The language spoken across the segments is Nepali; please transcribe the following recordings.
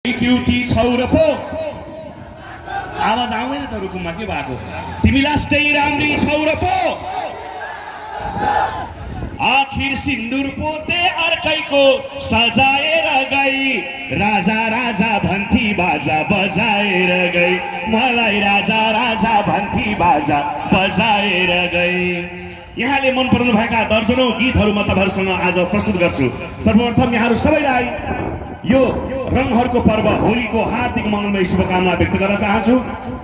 क्युटी छौर पो आवाज आउँदैन त रुकुममा के भएको तिमी लास्टै राम्री छौर पो आखिर सिन्दुर पोते अर्कैको सजाएर गई राजा राजा भन्थी बाजा बजाएर गई मलाई राजा राजा भन्थी बाजा बजाएर गई। यहाँले मन पराउनु भएका दर्जनौं गीतहरू म तपाईहरुसँग आज प्रस्तुत गर्छु। सर्वप्रथम यहाँहरू सबैलाई यो रंगहरूको पर्व होलीको हार्दिक मंगलमय शुभकामना व्यक्त गर्न चाहन्छु।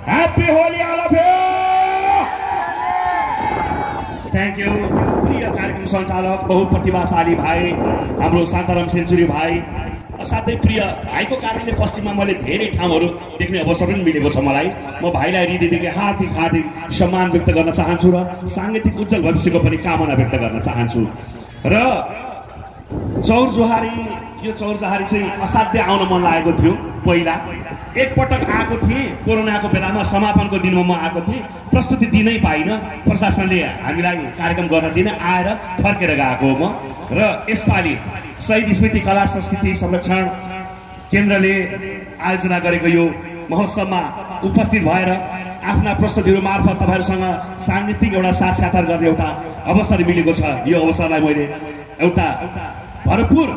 Happy Holi all of you. Thank you. प्रिय कार्यक्रम सञ्चालक बहुप्रतिभाशाली भाइ हाम्रो शान्ताराम सेन्चुरी भाइ, साथै प्रिय भाइको कारणले पश्चिममा मैले धेरै ठाउँहरू देख्ने अवसर पनि मिलेको छ। मलाई म भाइलाई हृदयदेखि हार्दिक हार्दिक सम्मान व्यक्त गर्न चाहन्छु र सांगीतिक उज्जवल भविष्यको पनि कामना व्यक्त गर्न चाहन्छु। र चौरजोहारी, यो चौरजोहारी चाहिँ असाध्य आउन मन लागेको थियो। पहिला एकपटक आएको थिएँ, कोरोनाको बेलामा समापनको दिनमा म आएको थिएँ, प्रस्तुति दिनै पाइनँ, प्रशासनले हामीलाई कार्यक्रम गर्न दिन आएर फर्केर गएको म। र यसपालि शहीद स्मृति कला संस्कृति संरक्षण केन्द्रले आयोजना गरेको यो महोत्सवमा उपस्थित भएर आफ्ना प्रस्तुतिहरू मार्फत तपाईहरुसँग सांगीतिक एउटा साक्षात्कार गर्ने एउटा अवसर मिलेको छ। यो अवसरलाई मैले एउटा भरपूर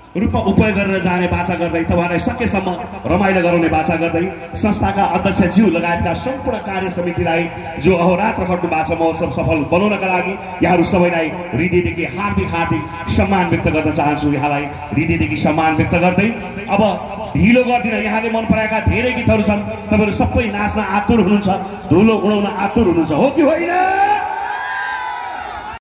रूपमा उपयोग गरेर जाने बाचा गर्दै, तपाईहरुलाई सकेसम्म रमाइलो गराउने बाचा गर्दै संस्थाका अध्यक्षज्यू लगायतका सम्पूर्ण कार्य समितिलाई जो अहोरात्र खट्नु भएको छ महोत्सव सफल बनाउनका लागि यहाँहरू सबैलाई हृदयदेखि हार्दिक हार्दिक सम्मान व्यक्त गर्न चाहन्छु। यहाँलाई हृदयदेखि सम्मान व्यक्त गर्दै अब ढिलो गर्दिन। यहाँले मन पराएका धेरै गीतहरू छन्, तपाईहरु सबै नाच्न आतुर हुनुहुन्छ, धुलो उडाउन आतुर हुनुहुन्छ, हो कि होइन?